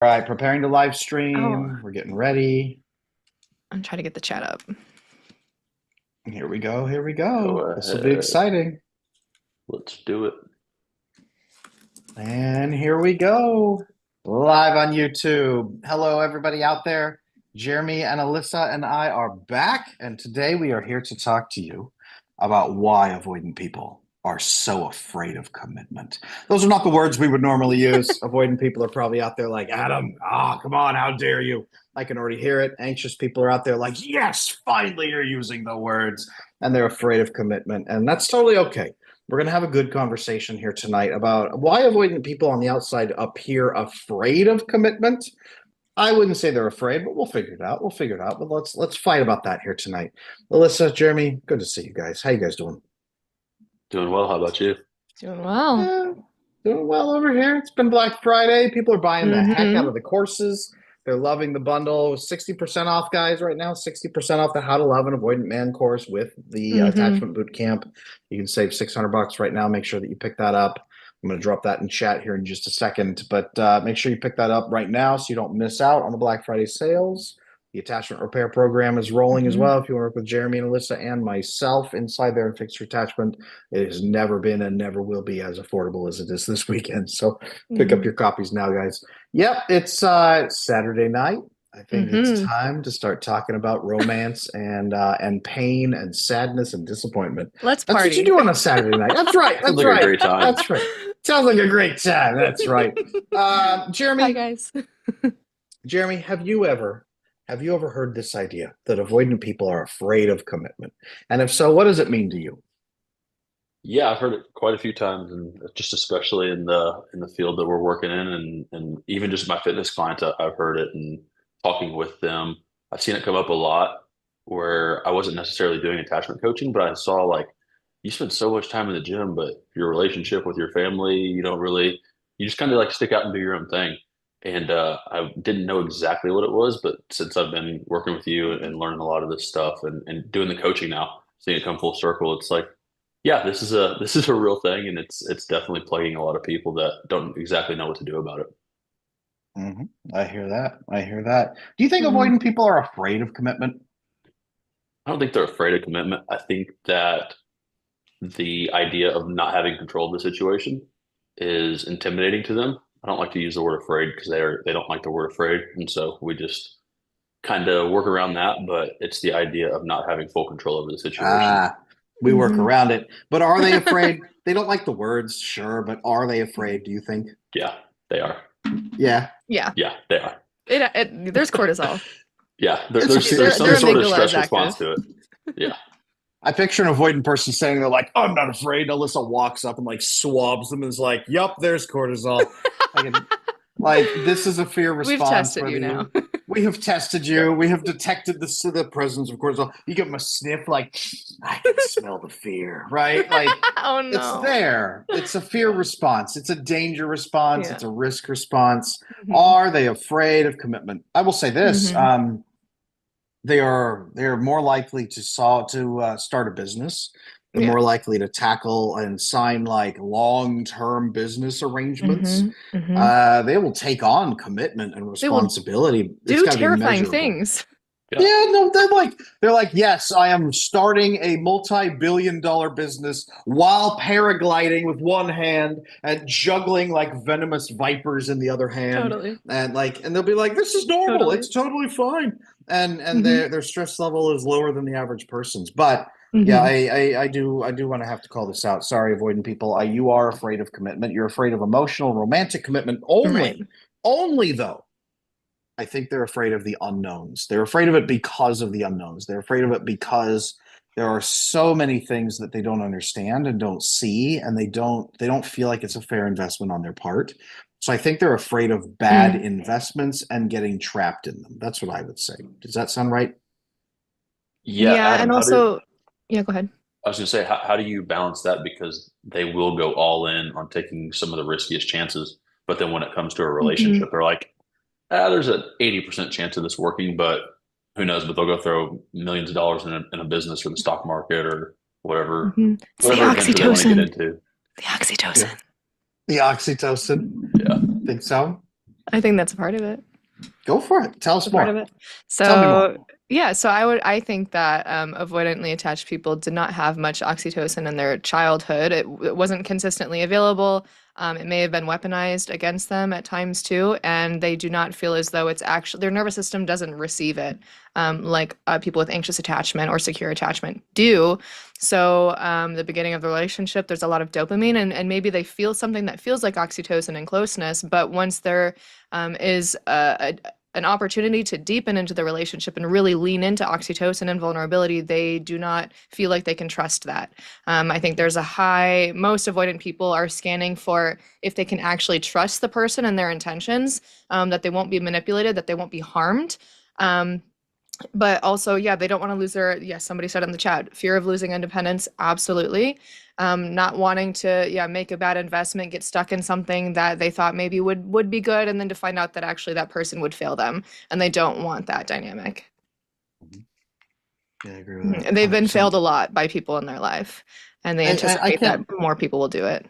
All right, preparing to live Oh, stream. We're getting ready. I'm trying to get the chat up. Here we go. Here we Go go. This will be ahead. exciting. Let's do it. And here we go. Live on YouTube. Hello, everybody out there. Jeremy and Alyssa and I are back. And today we are here to talk to you about why avoidant people are so afraid of commitment. Those are not the words we would normally use. Avoidant people are probably out there like, Adam, come on, how dare you? I can already hear it. Anxious people are out there like, yes, finally you're using the words. And they're afraid of commitment. And that's totally okay. We're going to have a good conversation here tonight about why avoidant people on the outside appear afraid of commitment. I wouldn't say they're afraid, but we'll figure it out. We'll figure it out. But let's fight about that here tonight. Alyssa, Jeremy, good to see you guys. How you guys doing? Doing well. How about you? Doing well. Yeah, doing well over here. It's been Black Friday. People are buying the heck out Mhm. of the courses. They're loving the bundle. 60% off, guys, right now. 60% off the How to Love an Avoidant Man course with the attachment boot camp. You can save $600 right now. Make sure that you pick that up. I'm going to drop that in chat here in just a second, but make sure you pick that up right now so you don't miss out on the Black Friday sales. The attachment repair program is rolling as well. If you work with Jeremy and Alyssa and myself inside there and fix your attachment, it has never been and never will be as affordable as it is this weekend. So pick up your copies now, guys. Yep, it's Saturday night. I think it's time to start talking about romance and pain and sadness and disappointment. Let's That's party. what you do on a Saturday night. That's right. That's Sounds like a right. great time. That's right. Sounds like a great time. That's right. Jeremy. Hi, guys. Jeremy, have you ever heard this idea that avoidant people are afraid of commitment? And if so, what does it mean to you? Yeah, I've heard it quite a few times, and just especially in the field that we're working in, and even just my fitness clients, I've heard it and talking with them. I've seen it come up a lot where I wasn't necessarily doing attachment coaching, but I saw like you spend so much time in the gym, but your relationship with your family, you don't really, you just kind of like stick out and do your own thing. And I didn't know exactly what it was, but since I've been working with you and learning a lot of this stuff and doing the coaching now, seeing it come full circle, it's like, yeah, this is a real thing, and it's definitely plaguing a lot of people that don't exactly know what to do about it. Mm-hmm. I hear that. I hear that. Do you think Mhm. avoidant people are afraid of commitment? I don't think they're afraid of commitment. I think that the idea of not having control of the situation is intimidating to them. I don't like to use the word afraid because they don't like the word afraid, and so we just kind of work around that. But it's the idea of not having full control over the situation. Ah, we work around it. But are they afraid? They don't like the words, sure, but are they afraid, do you think? Yeah, they are. Yeah. Yeah. Yeah, they are. There's cortisol. Yeah, Their there's some sort of amygdala is stress response active. to it. Yeah. I picture an avoidant person standing there like, I'm not afraid. Alyssa walks up and like swabs them and is like, yup, there's cortisol. I can, like, this is a fear We've response tested for you now. we have tested you. We have detected the presence of cortisol. You give them a sniff, like, I can smell the fear, right? Like, Oh it's no. there. It's a fear response. It's a danger response. Yeah. It's a risk response. Mhm. Are they afraid of commitment? I will say this. Mhm. They are more likely to start a business. They're Yeah. more likely to tackle and sign like long-term business arrangements. Mhm. They will take on commitment and They will responsibility. It's do got to be terrifying measurable. things. Yeah. Yeah, no, they're like, yes, I am starting a multi-billion-dollar business while paragliding with one hand and juggling like venomous vipers in the other hand. Totally. And they'll be like, this is normal. Totally. It's totally fine. And Mhm. their stress level is lower than the average person's. But yeah, Mhm. I do want to have to call this out. Sorry, avoidant people. You are afraid of commitment. You're afraid of emotional, romantic commitment Right. only though. I think they're afraid of the unknowns. They're afraid of it because of the unknowns. They're afraid of it because there are so many things that they don't understand and don't see, and they don't feel like it's a fair investment on their part. So I think they're afraid of bad Mm. investments and getting trapped in them. That's what I would say. Does that sound right? Yeah, Yeah, Adam, and also, yeah, go ahead. I was gonna say, how do you balance that? Because they will go all in on taking some of the riskiest chances, but then when it comes to a Mhm. relationship, they're like, there's an 80% chance of this working, but who knows? But they'll go throw millions of dollars in a business or the stock market or whatever Mhm. It's the whatever adventure they want to get oxytocin. into. The oxytocin. The oxytocin. Yeah. Think so? I think that's a part of it. Go for it. Tell us A part of more. it. Tell me more. So yeah, so I think that avoidantly attached people did not have much oxytocin in their childhood. It wasn't consistently available. It may have been weaponized against them at times too, and they do not feel as though it's actually their nervous system doesn't receive it like people with anxious attachment or secure attachment do. So the beginning of the relationship, there's a lot of dopamine, and maybe they feel something that feels like oxytocin and closeness, but once there is an opportunity to deepen into the relationship and really lean into oxytocin and vulnerability, they do not feel like they can trust that. I think there's most avoidant people are scanning for if they can actually trust the person and their intentions, that they won't be manipulated, that they won't be harmed. But also, yeah, they don't want to lose yes, somebody said in the chat, fear of losing independence, absolutely. Not wanting to, yeah, make a bad investment, get stuck in something that they thought maybe would be good, and then to find out that actually that person would fail them, and they don't want that dynamic. Yeah, I agree with that. And they've been 100%. failed a lot by people in their life, and they anticipate that more people will do it.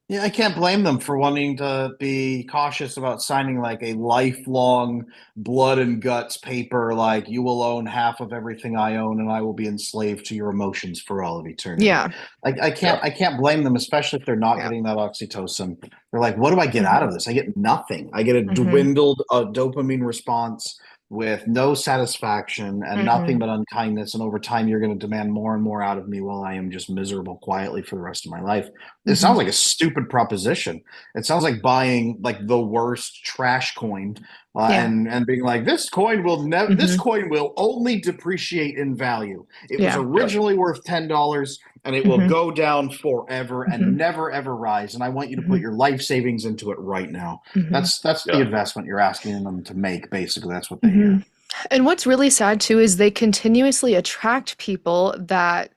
Yeah, I can't blame them for wanting to be cautious about signing like a lifelong blood and guts paper, like you will own half of everything I own and I will be enslaved to your emotions for all of eternity. Yeah. I can't blame them, especially if they're not getting that oxytocin. They're like, what do I get out of this? I get nothing. I get a dwindled dopamine response with no satisfaction and nothing but unkindness. And over time, you're going to demand more and more out of me while I am just miserable quietly for the rest of my life. It sounds like a stupid proposition. It sounds like buying like the worst trash coin and being like, this coin will never, this coin will only depreciate in value. It was originally worth $10 and it will go down forever and never ever rise. And I want you to put your life savings into it right now. That's the investment you're asking them to make. Basically, that's what they hear. And what's really sad too is they continuously attract people that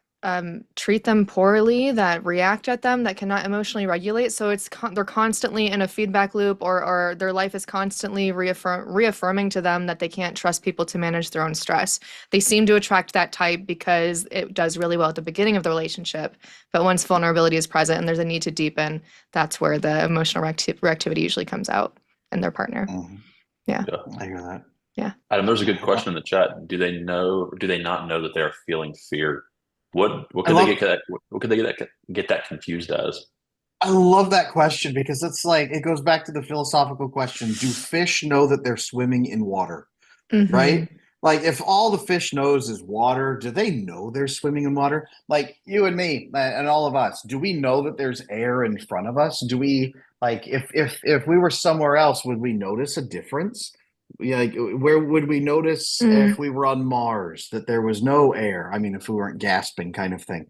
treat them poorly, that react at them, that cannot emotionally regulate. So they're constantly in a feedback loop, or their life is constantly reaffirming to them that they can't trust people to manage their own stress. They seem to attract that type because it does really well at the beginning of the relationship. But once vulnerability is present and there's a need to deepen, that's where the emotional reactivity usually comes out in their partner. Yeah. I hear that. Yeah. Adam, there's a good question in the chat. Do they not know that they're feeling fear? What could they get that confused as? I love that question because it's like it goes back to the philosophical question: do fish know that they're swimming in water? Right? Like if all the fish knows is water, do they know they're swimming in water? Like you and me and all of us, do we know that there's air in front of us? Do we like if we were somewhere else, would we notice a difference? Yeah, like where would we notice if we were on Mars that there was no air? I mean, if we weren't gasping, kind of thing.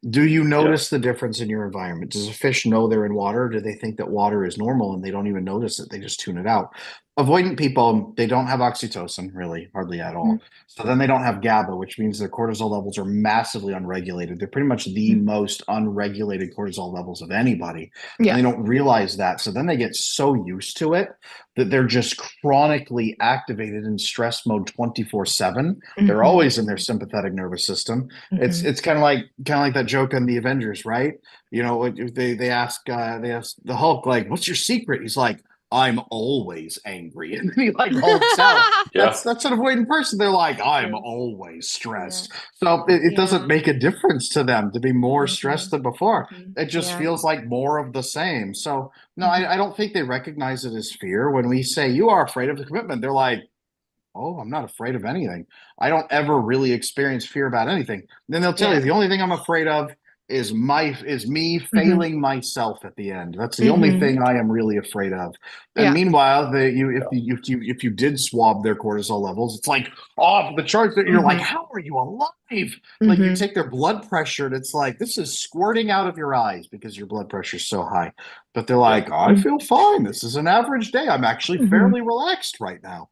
Do you notice the difference in your environment? Does a fish know they're in water? Or do they think that water is normal and they don't even notice it? They just tune it out. Avoidant people, they don't have oxytocin really, hardly at all. So then they don't have GABA, which means their cortisol levels are massively unregulated. They're pretty much the most unregulated cortisol levels of anybody. And they don't realize that. So then they get so used to it that they're just chronically activated in stress mode 24/7. They're always in their sympathetic nervous system. It's kind of like that joke on the Avengers, right? You know, they ask the Hulk, like, what's your secret? He's like, I'm always angry. And then he like hulks out. That's an avoidant person. They're like, I'm always stressed. So it doesn't make a difference to them to be more stressed than before. It just feels like more of the same. So no, I don't think they recognize it as fear. When we say you are afraid of the commitment, they're like, oh, I'm not afraid of anything. I don't ever really experience fear about anything. Then they'll tell you the only thing I'm afraid of is me failing myself at the end. That's the only thing I am really afraid of. And meanwhile, if you did swab their cortisol levels, it's like off the charts. That you're like, how are you alive? Like you take their blood pressure, and it's like this is squirting out of your eyes because your blood pressure is so high. But they're like, I feel fine. This is an average day. I'm actually fairly relaxed right now.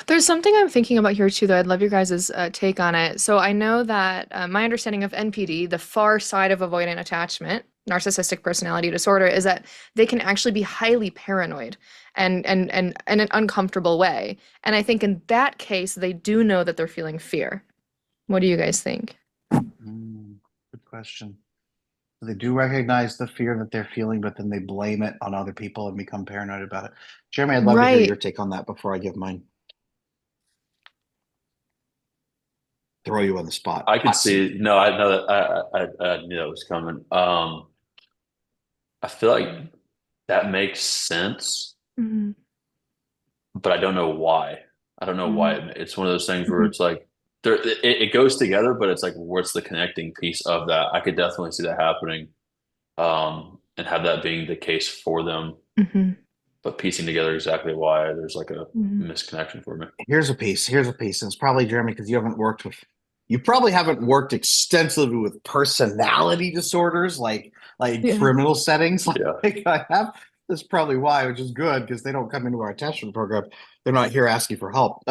There's something I'm thinking about here too, though. I'd love your guys' take on it. So I know that my understanding of NPD, the far side of avoidant attachment, narcissistic personality disorder, is that they can actually be highly paranoid and in an uncomfortable way. And I think in that case, they do know that they're feeling fear. What do you guys think? Good question. They do recognize the fear that they're feeling, but then they blame it on other people and become paranoid about it. Jeremy, I'd love to hear Right. your take on that before I give mine. Throw you on the spot. I could Hot seat. see. No, I know that. I knew that was coming. I feel like that makes sense, Mhm. but I don't know why. I don't know why Mhm. it's one of those things where Mhm. it's like it goes together, but it's like what's the connecting piece of that? I could definitely see that happening, and have that being the case for them, Mhm. but piecing together exactly why there's like a Mhm. misconnection for me. Here's a piece. Here's a piece. And it's probably, Jeremy, because you probably haven't worked extensively with personality disorders like Yeah. criminal settings Yeah. like I have. That's probably why, which is good because they don't come into our attachment program. They're not here asking for help.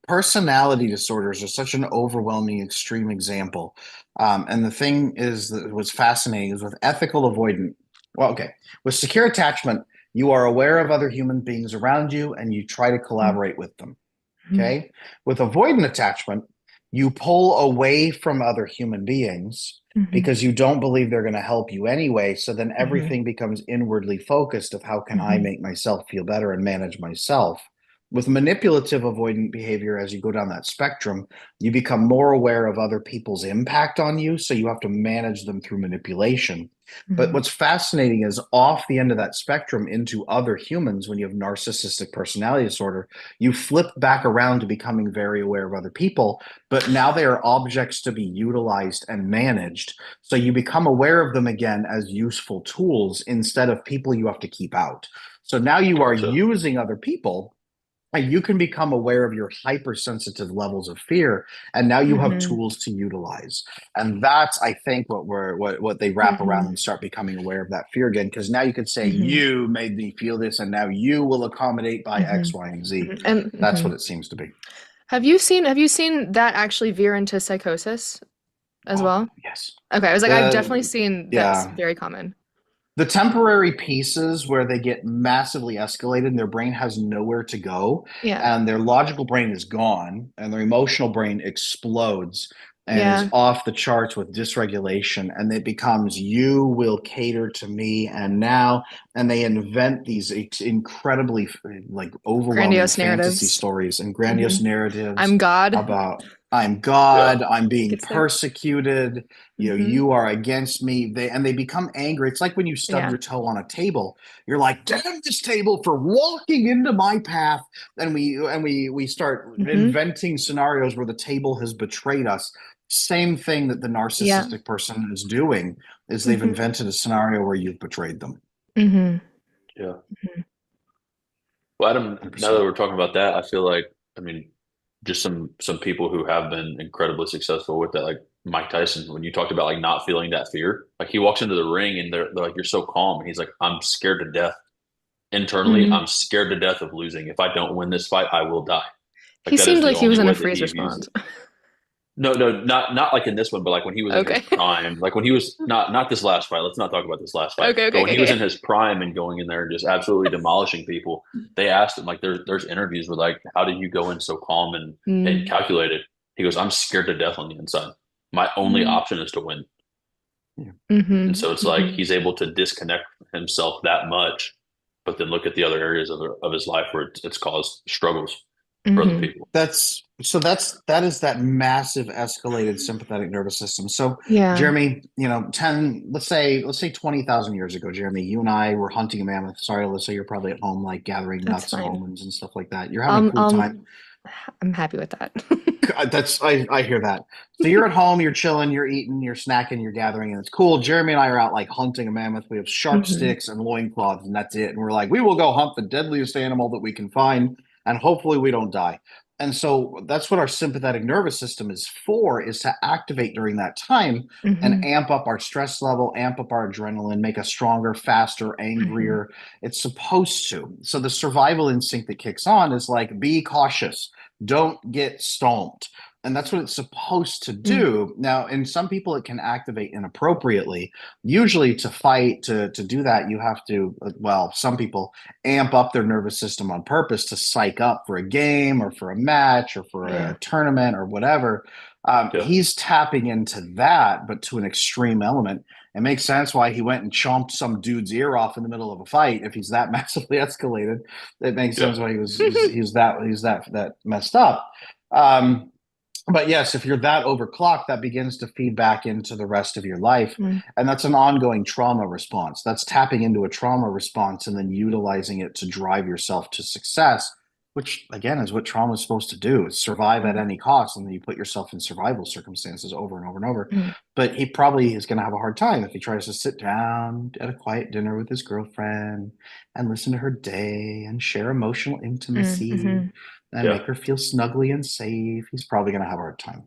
Personality disorders are such an overwhelming extreme example, and the thing is that what's fascinating is with ethical avoidant, well, okay, with secure attachment, you are aware of other human beings around you and you try to collaborate with them. Mhm. Okay, with avoidant attachment, you pull away from other human beings Mhm. because you don't believe they're going to help you anyway, so then Mhm. everything becomes inwardly focused of how can I Mhm. make myself feel better and manage myself. With manipulative avoidant behavior, as you go down that spectrum, you become more aware of other people's impact on you. So you have to manage them through manipulation. But Mhm. what's fascinating is off the end of that spectrum into other humans, when you have narcissistic personality disorder, you flip back around to becoming very aware of other people. But now they are objects to be utilized and managed. So you become aware of them again as useful tools instead of people you have to keep out. So now you are Gotcha. using other people and you can become aware of your hypersensitive levels of fear, and now you have Mhm. tools to utilize. And that's, I think, what they wrap around Mhm. and start becoming aware of that fear again, because now you could say Mhm. you made me feel this and now you will accommodate by X, Mhm. Y, and Z. Mhm. And That's what mhm. it seems to be. Have you seen that actually veer into psychosis as Oh, well? yes. Okay, I was like, I've definitely The seen that's Yeah. very common. The temporary pieces where they get massively escalated and their brain has nowhere to go, Yeah. and their logical brain is gone, and their emotional brain explodes and is Yeah. off the charts with dysregulation. And it becomes, you will cater to me. And they invent these incredibly like overwhelming Grandiose fantasy narratives. stories and grandiose Mhm. narratives I'm God. about I'm Yeah. God, I'm being Gets there. persecuted, Mhm. you are against me. They become angry. It's like when you stub Yeah. your toe on a table. You're like, damn this table for walking into my path. And we start Mhm. inventing scenarios where the table has betrayed us. Same thing that the Yeah. narcissistic person is doing is they've Mhm. invented a scenario where you've betrayed them. Mhm. Yeah. Mhm. Well, Adam, now that 100%. we're talking about that, I feel like, I mean, just some people who have been incredibly successful with that, like Mike Tyson, when you talked about like not feeling that fear, like he walks into the ring and they're like, "You're so calm," and he's like, "I'm scared to death. Internally, Mhm. I'm scared to death of losing. If I don't win this fight, I will die." He Like that is seemed the like he only was in a way that freeze he views response. it. No, no, not like in this one, but like when he was in his Okay. prime, like when he was not this last fight. Let's not talk about this last fight. Okay, But okay, when okay, he was in okay. his prime and going in there and just absolutely demolishing people, they asked him like there's interviews where like, how did you go in so calm and Mm. calculated? He goes, I'm scared to death on the inside. My only Mm. option is to win. Yeah. And Mhm. so it's like Mhm. he's able to disconnect himself that much, but then look at the other areas of his life where it's caused struggles for other Mhm. people. That is that massive escalated sympathetic nervous system. So Yeah, Jeremy, 10, let's say 20,000 years ago, Jeremy, you and I were hunting a mammoth. Sorry, Alyssa, you're probably at home like gathering that's nuts and fine. almonds and stuff like that. You're having a Um, cool time. um, I'm happy with that. I hear that. So you're at home, you're chilling, you're eating, you're snacking, you're gathering, and it's cool. Jeremy and I are out like hunting a mammoth. We have sharp Mhm. sticks and loincloths, and that's it. And we're like, we will go hunt the deadliest animal that we can find, and hopefully we don't die. And so that's what our sympathetic nervous system is to activate during that time and Mhm. amp up our stress level, amp up our adrenaline, make us stronger, faster, Mhm. angrier. It's supposed to. So the survival instinct that kicks on is like, be cautious, don't get stomped. And that's what it's supposed to Mm. do. Now, in some people, it can activate inappropriately. Usually, to fight, to do that, you have to, well, some people amp up their nervous system on purpose to psych up for a game or for a match or for a Yeah. tournament or whatever. Yeah. He's tapping into that, but to an extreme element. It makes sense why he went and chomped some dude's ear off in the middle of a fight. If he's that massively escalated, it makes Yeah. sense why he's that messed up. Um, but yes, if you're that overclocked, that begins to feed back into the rest of your life. Mm, And that's an ongoing trauma response. That's tapping into a trauma response and then utilizing it to drive yourself to success, which again is what trauma is supposed to do, is survive at mm, any cost. And then you put yourself in survival circumstances over and over and over. mm, But he probably is going to have a hard time if he tries to sit down at a quiet dinner with his girlfriend and listen to her day and share emotional intimacy mhm. and Yeah. make her feel snuggly and safe. He's probably going to have a hard time.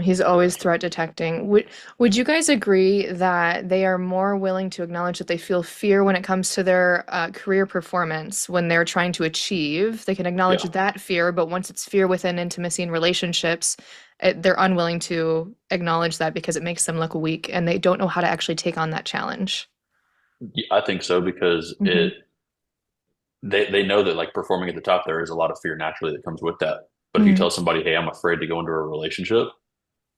He's always threat detecting. Would you guys agree that they are more willing to acknowledge that they feel fear when it comes to their career performance when they're trying to achieve? They can acknowledge Yeah. that fear, but once it's fear within intimacy and relationships, they're unwilling to acknowledge that because it makes them look weak and they don't know how to actually take on that challenge. Yeah, I think so because Hmm. they know that like performing at the top, there is a lot of fear naturally that comes with that. But if you Mm, tell somebody, "Hey, I'm afraid to go into a relationship,"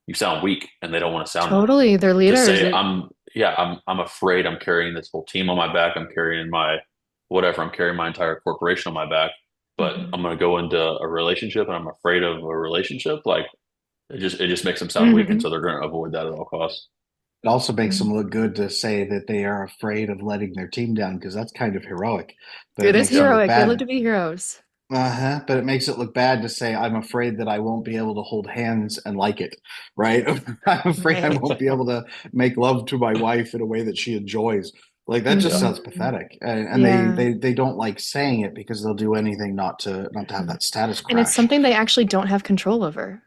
you sound weak, and they don't want to sound that. totally. They're To leaders. say, I'm afraid. I'm carrying this whole team on my back. I'm carrying my whatever. I'm carrying my entire corporation on my back. But Hmm. I'm going to go into a relationship, and I'm afraid of a relationship. Like it just makes them sound weak, and Hmm. so they're going to avoid that at all costs. It also makes Hmm. them look good to say that they are afraid of letting their team down because that's kind of heroic, but It it is makes them look heroic. They live bad. to be heroes. Uh-huh. But it makes it look bad to say, I'm afraid that I won't be able to hold hands and like it, right? I'm afraid I Right. won't be able to make love to my wife in a way that she enjoys. Like that just Yeah. sounds Hmm. pathetic. And they Yeah. they they don't like saying it because they'll do anything not to have Mhm. that status And it's crash. something they actually don't have control over,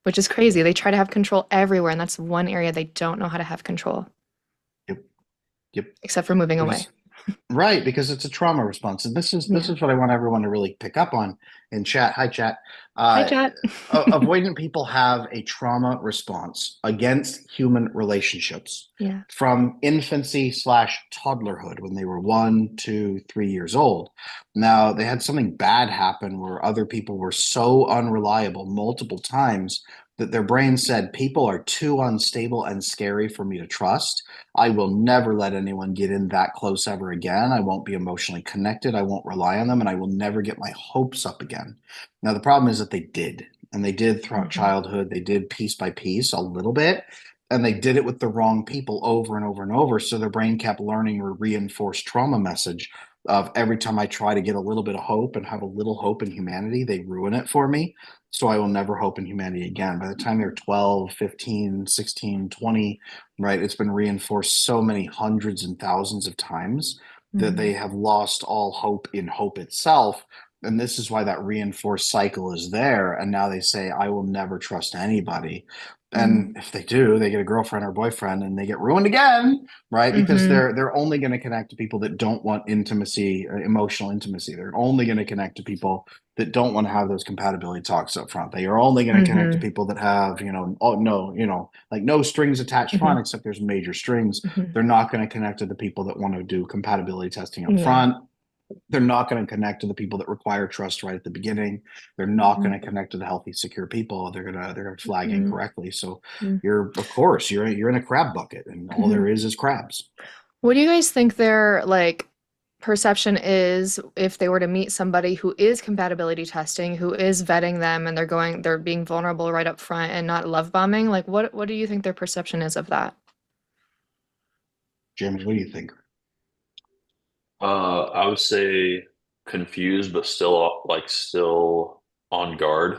which is crazy. They try to have control everywhere, and that's one area they don't know how to have control, Yep. Yep. except for moving away. Because Right, because it's a trauma response. And this Yeah. is what I want everyone to really pick up on in chat. Hi, chat. Hi, Uh, chat. Avoidant people have a trauma response against human relationships Yeah. from infancy slash toddlerhood when they were 1, 2, 3 years old. Now, they had something bad happen where other people were so unreliable multiple times that their brain said, people are too unstable and scary for me to trust. I will never let anyone get in that close ever again. I won't be emotionally connected. I won't rely on them, and I will never get my hopes up again. Now, the problem is that they did, and they did throughout Hmm. childhood. They did piece by piece a little bit, and they did it with the wrong people over and over and over. So their brain kept learning a reinforced trauma message of every time I try to get a little bit of hope and have a little hope in humanity, they ruin it for me. So I will never hope in humanity again. By the time they're 12, 15, 16, 20, right, it's been reinforced so many hundreds and thousands of times that Hmm. they have lost all hope in hope itself. And this is why that reinforced cycle is there. And now they say, I will never trust anybody. Hmm. And if they do, they get a girlfriend or boyfriend and they get ruined again, right? Because Hmm. they're only going to connect to people that don't want intimacy, emotional intimacy. They're only going to connect to people that don't want to have those compatibility talks up front. They are only going to connect to Hmm. people that have, oh no, like no strings attached Hmm. front, except there's major strings. Hmm. They're not going to connect to the people that want to do compatibility testing up Yeah. front. They're not going to connect to the people that require trust right at the beginning. They're not going to connect to the healthy, secure people. They're gonna flag Hmm. incorrectly. So Hmm. you're, of course, you're in a crab bucket, and all Hmm. there is crabs. What do you guys think their like perception is if they were to meet somebody who is compatibility testing, who is vetting them and they're being vulnerable right up front and not love bombing? Like what do you think their perception is of that? James, what do you think? I would say confused, but still on guard.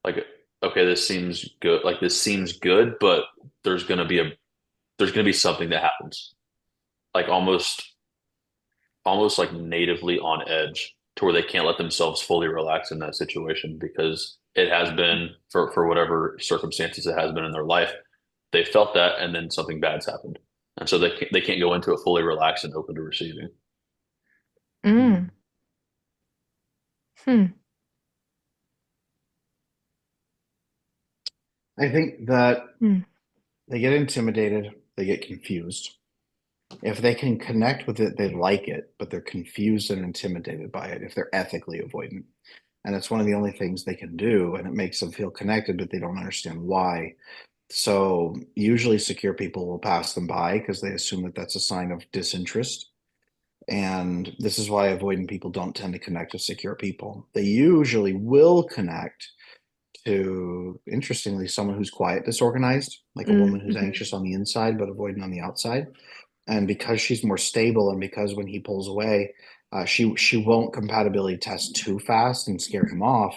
Like, okay, this seems good. Like this seems good, but there's gonna be a there's gonna be something that happens. Like almost like natively on edge to where they can't let themselves fully relax in that situation because it has been for whatever circumstances it has been in their life. They felt that, and then something bad's happened, and so they can't go into it fully relaxed and open to receiving. Mm. Hmm. I think that Hmm. they get intimidated, they get confused. If they can connect with it, they like it, but they're confused and intimidated by it if they're ethically avoidant. and it's one of the only things they can do, and it makes them feel connected, but they don't understand why. So usually secure people will pass them by because they assume that that's a sign of disinterest. And this is why avoidant people don't tend to connect with secure people. They usually will connect to, interestingly, someone who's quiet, disorganized, like a woman who's Mm-hmm. anxious on the inside but avoidant on the outside. And because she's more stable, and because when he pulls away, she won't compatibility test too fast and scare him off.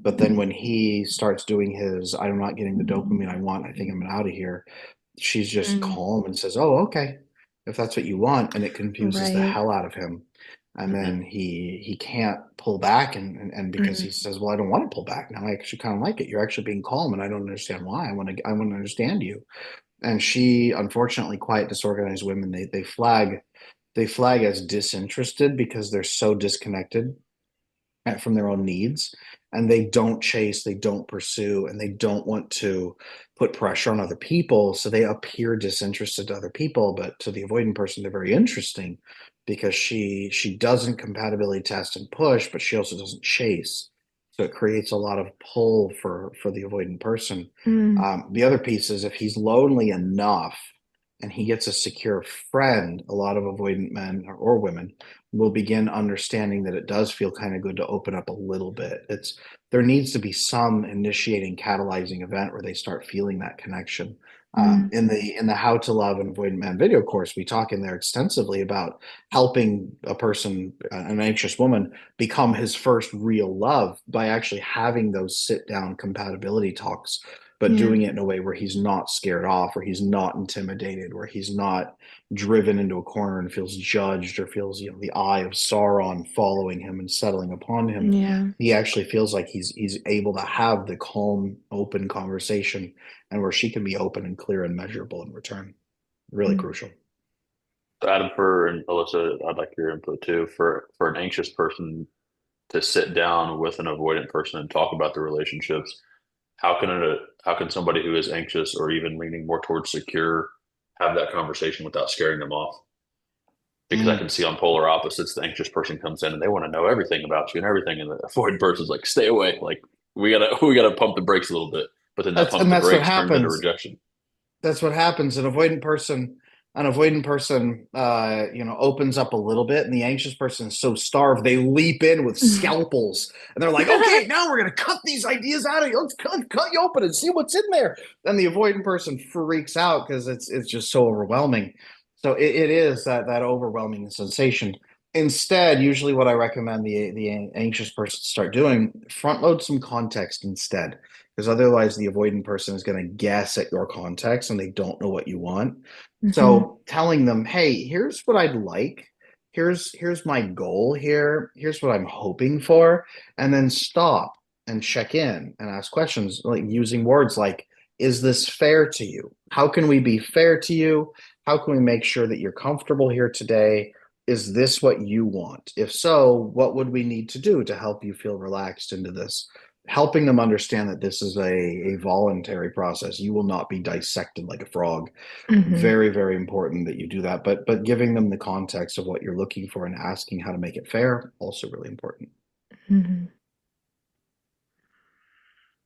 But then when he starts doing his, I'm not getting the dopamine I want, I think I'm out of here, she's just Mm, calm and says, "Oh, okay, if that's what you want," and it confuses the right. hell out of him. And Hmm. then he can't pull back, and because he Mm, says, "Well, I don't want to pull back now. I actually kind of like it. You're actually being calm, and I don't understand why. I want to understand you." And she, unfortunately, quiet, disorganized women, they flag as disinterested because they're so disconnected from their own needs, and they don't chase, they don't pursue, and they don't want to put pressure on other people, so they appear disinterested to other people, but to the avoidant person they're very interesting because she doesn't compatibility test and push, but she also doesn't chase, so it creates a lot of pull for the avoidant person. mm, The other piece is if he's lonely enough and he gets a secure friend, a lot of avoidant men or women will begin understanding that it does feel kind of good to open up a little bit. It's There needs to be some initiating, catalyzing event where they start feeling that connection. mm, In the How to Love an Avoidant Man video course, we talk in there extensively about helping a person, an anxious woman, become his first real love by actually having those sit down compatibility talks, but yeah. doing it in a way where he's not scared off, where he's not intimidated, where he's not driven into a corner and feels judged or feels, the eye of Sauron following him and settling upon him. Yeah. He actually feels like he's able to have the calm, open conversation, and where she can be open and clear and measurable in return. Really Mm, crucial. Adam, for and Alyssa, I'd like your input too. For an anxious person to sit down with an avoidant person and talk about the relationships, how can somebody who is anxious or even leaning more towards secure have that conversation without scaring them off? Because I Mm. can see on polar opposites, the anxious person comes in and they want to know everything about you and everything, and the avoidant person's like, "Stay away! Like we gotta pump the brakes a little bit." But then that That's pump and the that's what brakes turns into happens. rejection. That's what happens. An avoidant person opens up a little bit, and the anxious person is so starved they leap in with scalpels, and they're like, "Okay, now we're gonna cut these ideas out of you. Let's cut you open and see what's in there." Then the avoidant person freaks out because it's just so overwhelming. So it is that overwhelming sensation. Instead, usually what I recommend the anxious person start doing, front load some context instead, because otherwise the avoidant person is going to guess at your context and they don't know what you want. mhm, So telling them, "Hey, here's what I'd like. Here's my goal here. Here's what I'm hoping for," and then stop and check in and ask questions, like using words like, "Is this fair to you? How can we be fair to you? How can we make sure that you're comfortable here today? Is this what you want? If so, what would we need to do to help you feel relaxed into this?" Helping them understand that this is a voluntary process. You will not be dissected like a frog. mhm, Very, very important that you do that. But giving them the context of what you're looking for and asking how to make it fair, also really important. mhm.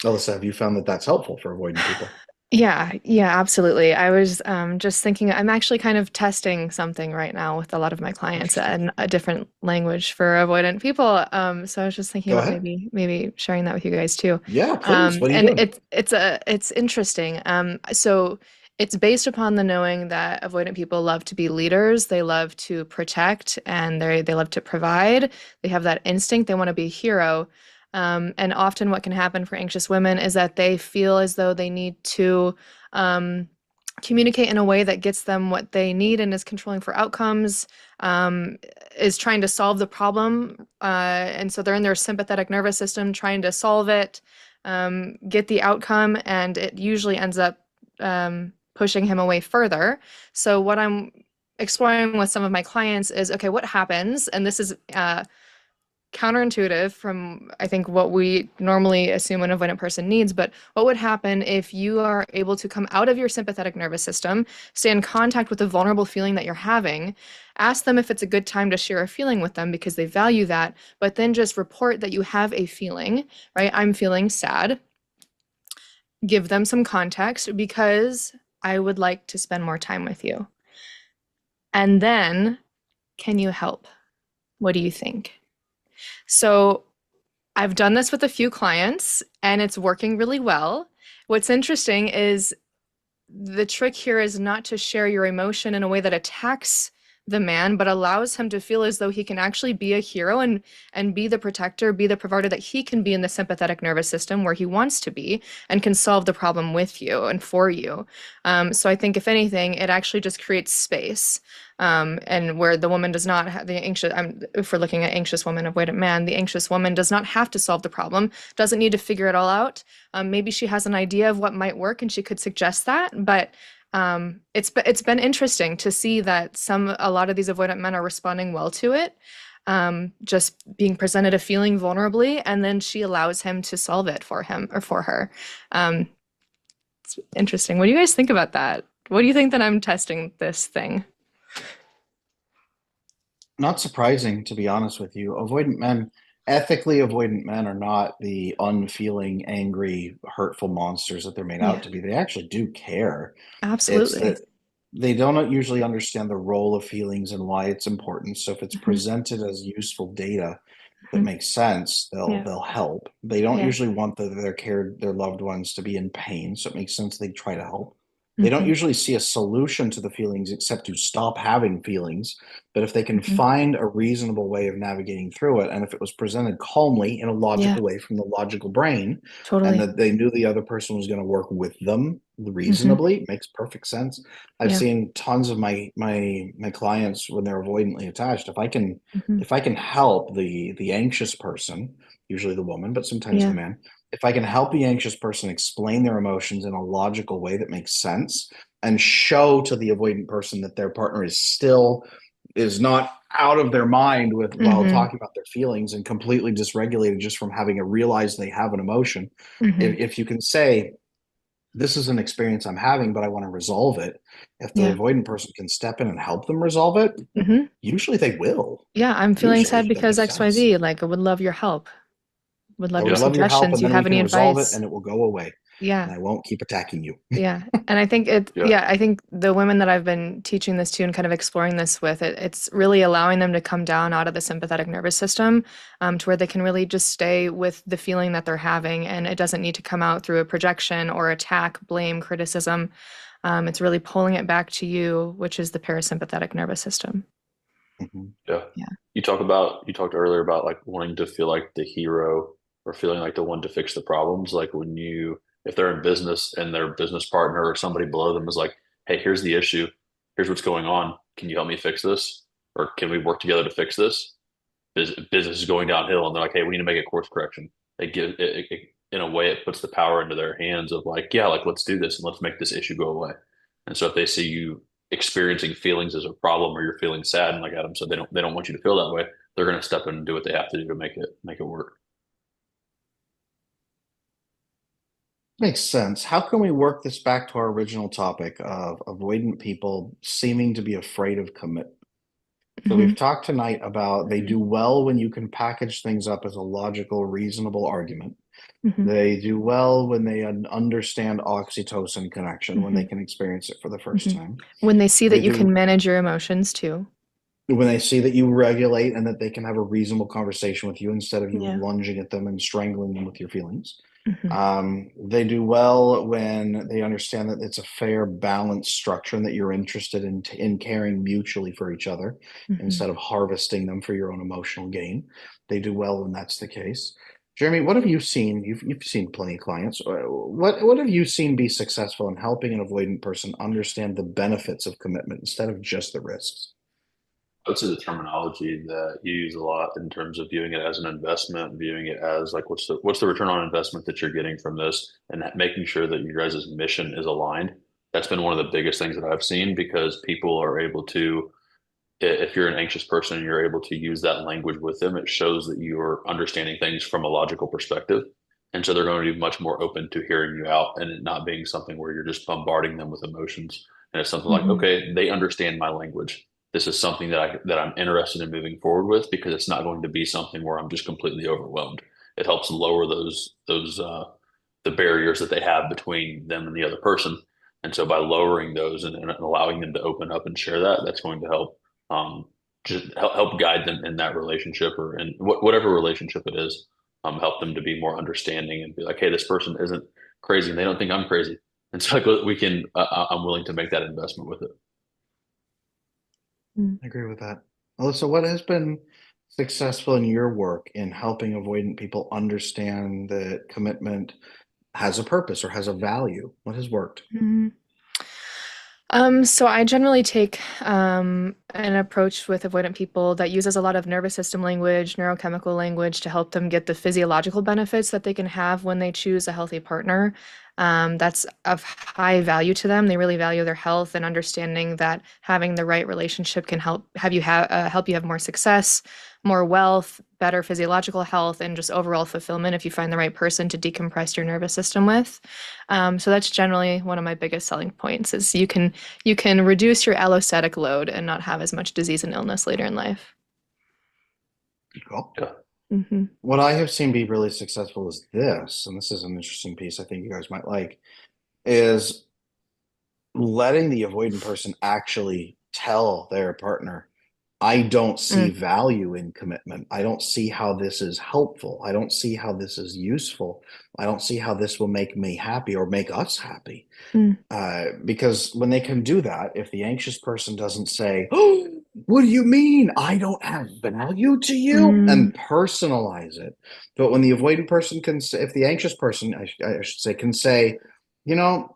Alyssa, have you found that that's helpful for avoiding people? Yeah, yeah, absolutely. I was just thinking, I'm actually kind of testing something right now with a lot of my clients Interesting. and a different language for avoidant people. So I was just thinking Go about ahead. maybe sharing that with you guys too. Yeah, please. What are you And doing? it's interesting. So it's based upon the knowing that avoidant people love to be leaders, they love to protect, and they love to provide. They have that instinct, they want to be a hero. And often, what can happen for anxious women is that they feel as though they need to um, communicate in a way that gets them what they need and is controlling for outcomes, um, is trying to solve the problem. And so they're in their sympathetic nervous system trying to solve it, get the outcome, and it usually ends up pushing him away further. So, what I'm exploring with some of my clients is okay, what happens? And this is counterintuitive from I think what we normally assume an avoidant person needs, but what would happen if you are able to come out of your sympathetic nervous system, stay in contact with the vulnerable feeling that you're having, ask them if it's a good time to share a feeling with them because they value that, but then just report that you have a feeling, right? I'm feeling sad. Give them some context because I would like to spend more time with you. And then, can you help? What do you think? So I've done this with a few clients and it's working really well. What's interesting is the trick here is not to share your emotion in a way that attacks the man, but allows him to feel as though he can actually be a hero and be the protector, be the provider, that he can be in the sympathetic nervous system where he wants to be and can solve the problem with you and for you. So I think if anything, it actually just creates space. And where the woman does not have the anxious, if we're looking at anxious woman, avoidant man, the anxious woman does not have to solve the problem, doesn't need to figure it all out. Maybe she has an idea of what might work and she could suggest that, but it's been interesting to see that a lot of these avoidant men are responding well to it, just being presented a feeling vulnerably, and then she allows him to solve it for him or for her. It's interesting. What do you guys think about that? What do you think that I'm testing this thing? Not surprising, to be honest with you. Ethically avoidant men are not the unfeeling, angry, hurtful monsters that they're made out to be. They actually do care. It's Absolutely. that they don't usually understand the role of feelings and why it's important. So if it's presented as useful data that makes sense, they'll help. They don't usually want their loved ones to be in pain, so it makes sense they try to help. They don't usually see a solution to the feelings except to stop having feelings. But if they can find a reasonable way of navigating through it, and if it was presented calmly in a logical way from the logical brain, and Totally. that they knew the other person was going to work with them reasonably, makes perfect sense. I've seen tons of my clients when they're avoidantly attached. If I can help the anxious person, usually the woman, but sometimes the man, if I can help the anxious person explain their emotions in a logical way that makes sense and show to the avoidant person that their partner is not out of their mind while talking about their feelings and completely dysregulated just from having realized they have an emotion. If you can say, this is an experience I'm having, but I want to resolve it. If the avoidant person can step in and help them resolve it, usually they will. Yeah, I'm feeling Usually sad that because makes sense. XYZ. Like, I would love your help. Would I love would your love your help, suggestions. and You then we have any can resolve it, advice? and it will go away. Yeah. And I won't keep attacking you. Yeah. And I think I think the women that I've been teaching this to and kind of exploring this with, it's really allowing them to come down out of the sympathetic nervous system, to where they can really just stay with the feeling that they're having. And it doesn't need to come out through a projection or attack, blame, criticism. It's really pulling it back to you, which is the parasympathetic nervous system. Yeah. Yeah. You talked earlier about like wanting to feel like the hero or feeling like the one to fix the problems. Like if they're in business and their business partner or somebody below them is like, hey, here's the issue. Here's what's going on. Can you help me fix this? Or can we work together to fix this? Business is going downhill and they're like, hey, we need to make a course correction. They give it in a way, it puts the power into their hands of like, yeah, like let's do this and let's make this issue go away. And so if they see you experiencing feelings as a problem or you're feeling sad, and like Adam said, they don't want you to feel that way, they're going to step in and do what they have to do to make it work. Makes sense. How can we work this back to our original topic of avoidant people seeming to be afraid of commitment? So we've talked tonight about they do well when you can package things up as a logical, reasonable argument. They do well when they understand oxytocin connection, when they can experience it for the first time. When they see They that you do can manage your emotions too. when they see that you regulate and that they can have a reasonable conversation with you instead of you Yeah. lunging at them and strangling them with your feelings. They do well when they understand that it's a fair, balanced structure and that you're interested in caring mutually for each other instead of harvesting them for your own emotional gain. They do well when that's the case. Jeremy, what have you seen? You've seen plenty of clients. What have you seen be successful in helping an avoidant person understand the benefits of commitment instead of just the risks? I would say the terminology that you use a lot in terms of viewing it as an investment, viewing it as like what's the return on investment that you're getting from this, and making sure that your guys' mission is aligned. That's been one of the biggest things that I've seen because people are able to if you're an anxious person and you're able to use that language with them, it shows that you're understanding things from a logical perspective. And so they're going to be much more open to hearing you out and it not being something where you're just bombarding them with emotions. And it's something like, Hmm. okay, they understand my language. This is something that I'm interested in moving forward with because it's not going to be something where I'm just completely overwhelmed. It helps lower those the barriers that they have between them and the other person. And so by lowering those and allowing them to open up and share that, that's going to help um, just help guide them in that relationship or in whatever relationship it is. Help them to be more understanding and be like, hey, this person isn't crazy and they don't think I'm crazy. And so like, we can, I'm willing to make that investment with it. I agree with that. Alyssa, what has been successful in your work in helping avoidant people understand that commitment has a purpose or has a value? What has worked? Mhm. So I generally take an approach with avoidant people that uses a lot of nervous system language, neurochemical language to help them get the physiological benefits that they can have when they choose a healthy partner. That's of high value to them. They really value their health and understanding that having the right relationship can help you have more success, more wealth, better physiological health, and just overall fulfillment if you find the right person to decompress your nervous system with. So that's generally one of my biggest selling points is you can reduce your allostatic load and not have as much disease and illness later in life. Cool. Yeah. Hmm. What I have seen be really successful is this, and this is an interesting piece I think you guys might like, is letting the avoidant person actually tell their partner, I don't see Mm, value in commitment. I don't see how this is helpful. I don't see how this is useful. I don't see how this will make me happy or make us happy. mm, Because when they can do that, if the anxious person doesn't say, "Oh, what do you mean? I don't have value to you," mm, and personalize it. But when the avoidant person can say, if the anxious person, I should say, can say, you know,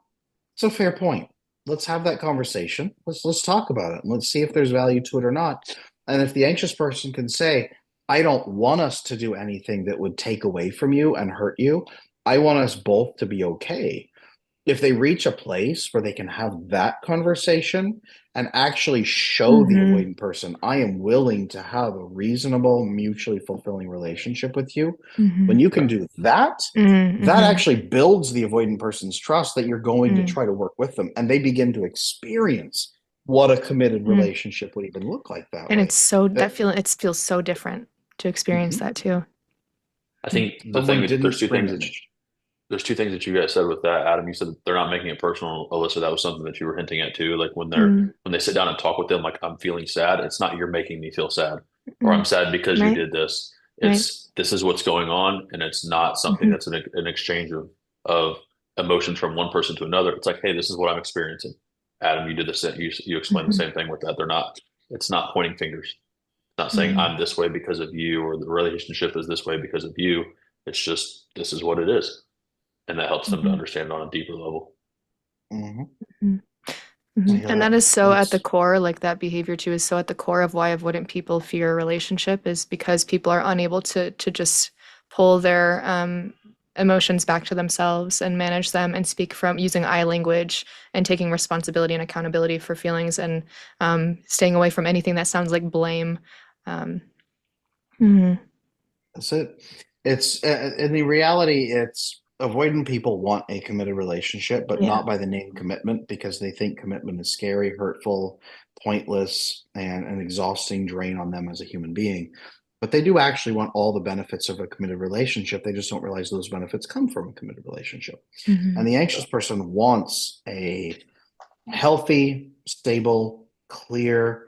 it's a fair point. Let's have that conversation. Let's talk about it and let's see if there's value to it or not. And if the anxious person can say, I don't want us to do anything that would take away from you and hurt you. I want us both to be okay. If they reach a place where they can have that conversation and actually show the mhm, avoidant person, I am willing to have a reasonable, mutually fulfilling relationship with you. When mhm, you can do that, mm, that mhm, actually builds the avoidant person's trust that you're going to mm, try to work with them. And they begin to experience what a committed mm. relationship would even look like that And way. it's so That it feels so different to experience Mhm. that too. I Mm, think the thing Someone that didn't scream at me. there's two things that you guys said with that, Adam. You said that they're not making it personal. Alyssa, that was something that you were hinting at too. Like mm, when they sit down and talk with them, like I'm feeling sad. It's not you're making me feel sad, or I'm mm. sad because you Right, did this. right. It's this is what's going on, and it's not something Mhm, that's an exchange of emotions from one person to another. It's like, hey, this is what I'm experiencing. Adam, you did this. You explained the mhm, same thing with that. They're not. It's not pointing fingers. It's not saying mhm, I'm this way because of you, or the relationship is this way because of you. It's just this is what it is, and that helps them to mhm, understand on a deeper level. Mhm. mhm. I Mhm. hear And that that. is so at the That's core, like that behavior too is so at the core of why avoidant people fear a relationship is because people are unable to just pull their emotions back to themselves and manage them and speak from using I language and taking responsibility and accountability for feelings and staying away from anything that sounds like blame. Um, mhm. That's it. It's in the reality, it's avoidant people want a committed relationship, but Yeah. not by the name commitment because they think commitment is scary, hurtful, pointless, and an exhausting drain on them as a human being. But they do actually want all the benefits of a committed relationship. They just don't realize those benefits come from a committed relationship. Mhm. And the anxious person wants a healthy, stable, clear,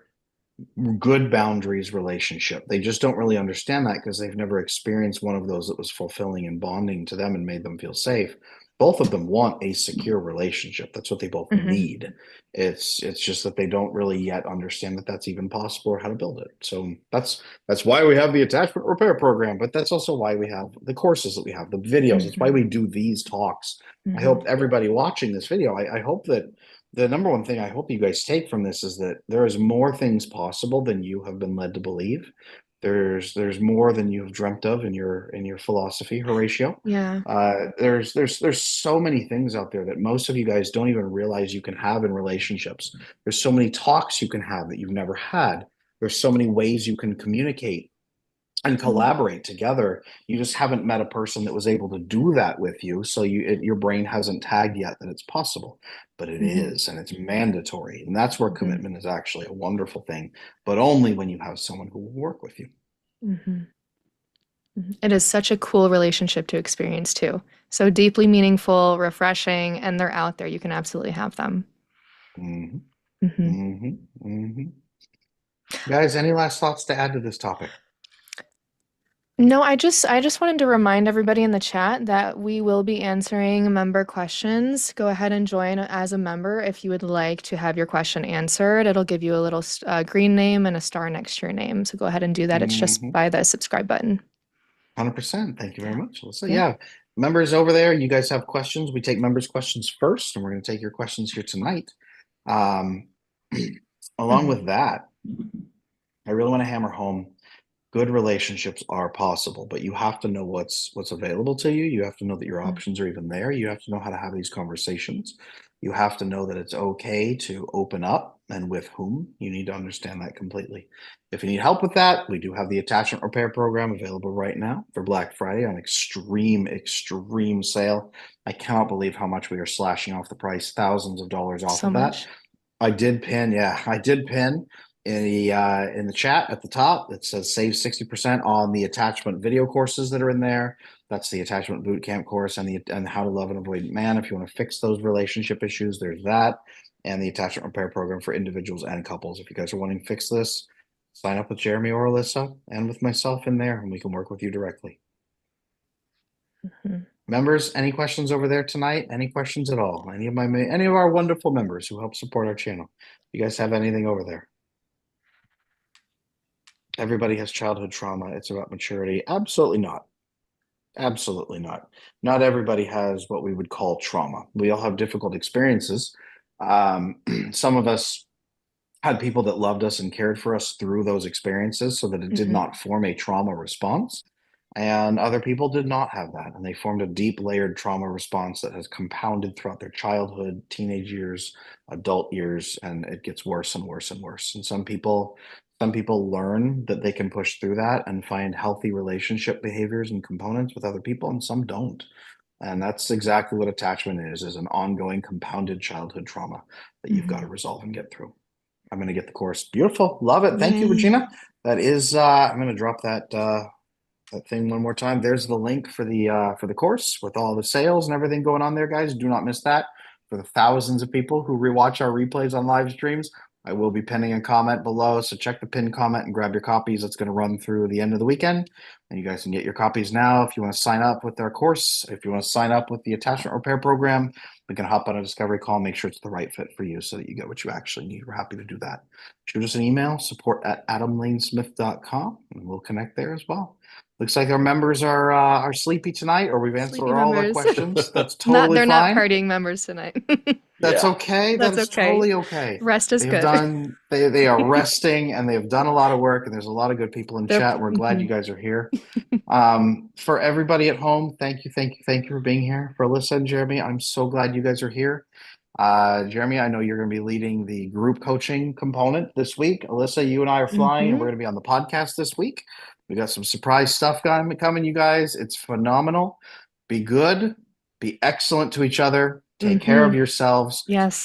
good boundaries relationship. They just don't really understand that because they've never experienced one of those that was fulfilling and bonding to them and made them feel safe. Both of them want a secure relationship. That's what they both Mhm. need. It's just that they don't really yet understand that that's even possible or how to build it. So that's why we have the attachment repair program, but that's also why we have the courses that we have, the videos. It's why Mhm. we do these talks. I hope Mhm. everybody watching this video, I hope that the number one thing I hope you guys take from this is that there is more things possible than you have been led to believe. There's more than you have dreamt of in your philosophy, Horatio. Yeah. There's so many things out there that most of you guys don't even realize you can have in relationships. There's so many talks you can have that you've never had There's so many ways you can communicate and collaborate together. You just haven't met a person that was able to do that with you. So your brain hasn't tagged yet that it's possible, but it is, and it's mandatory. And that's where commitment is actually a wonderful thing, but only when you have someone who will work with you. It is such a cool relationship to experience too. So deeply meaningful, refreshing, and they're out there. You can absolutely have them. Guys, any last thoughts to add to this topic? No, I just wanted to remind everybody in the chat that we will be answering member questions. Go ahead and join as a member if you would like to have your question answered. It'll give you a little green name and a star next to your name. So go ahead and do that. It's just by the subscribe button. 100%. Thank you very much, Alyssa. Yeah. Members over there, you guys have questions. We take members' questions first, and we're going to take your questions here tonight. Along with that, I really want to hammer home good relationships are possible, but you have to know what's available to you. You have to know that your options are even there. You have to know how to have these conversations. You have to know that it's okay to open up, and with whom. You need to understand that completely. If you need help with that, we do have the attachment repair program available right now for Black Friday on extreme sale. I cannot believe how much we are slashing off the price, thousands of dollars off of that. I did pin in the chat at the top. It says save 60% on the attachment video courses that are in there. That's the attachment bootcamp course and how to love an avoidant man. If you want to fix those relationship issues, there's that, and the attachment repair program for individuals and couples. If you guys are wanting to fix this, sign up with Jeremy or Alyssa and with myself in there, and we can work with you directly. Members, any questions over there tonight? Any questions at all? Any of our wonderful members who help support our channel? You guys have anything over there? Everybody has childhood trauma. It's about maturity. Absolutely not. Absolutely not. Not everybody has what we would call trauma. We all have difficult experiences. Some of us had people that loved us and cared for us through those experiences so that it did not form a trauma response. And other people did not have that. And they formed a deep layered trauma response that has compounded throughout their childhood, teenage years, adult years, and it gets worse and worse and worse. And some people learn that they can push through that and find healthy relationship behaviors and components with other people, and some don't. And that's exactly what attachment is an ongoing compounded childhood trauma that you've got to resolve and get through. I'm going to get the course. Beautiful. Love it. Thank you, Regina. That is, I'm going to drop that thing one more time. There's the link for the course with all the sales and everything going on there, guys. Do not miss that. For the thousands of people who rewatch our replays on live streams, I will be pinning a comment below, so check the pinned comment and grab your copies. It's going to run through the end of the weekend, and you guys can get your copies now. If you want to sign up with our course, if you want to sign up with the attachment repair program, we can hop on a discovery call, make sure it's the right fit for you so that you get what you actually need. We're happy to do that. Shoot us an email, support@adamlanesmith.com, and we'll connect there as well. Looks like our members are sleepy tonight, or we've answered all their questions. That's totally they're fine. Not partying members tonight. That's okay. That is totally okay. Rest is good. They are resting, and they have done a lot of work, and there's a lot of good people in chat. We're glad you guys are here. For everybody at home, thank you for being here. For Alyssa and Jeremy, I'm so glad you guys are here. Jeremy, I know you're going to be leading the group coaching component this week. Alyssa, you and I are flying, and we're going to be on the podcast this week. We got some surprise stuff coming, you guys. It's phenomenal. Be good. Be excellent to each other. Take care of yourselves. Yes.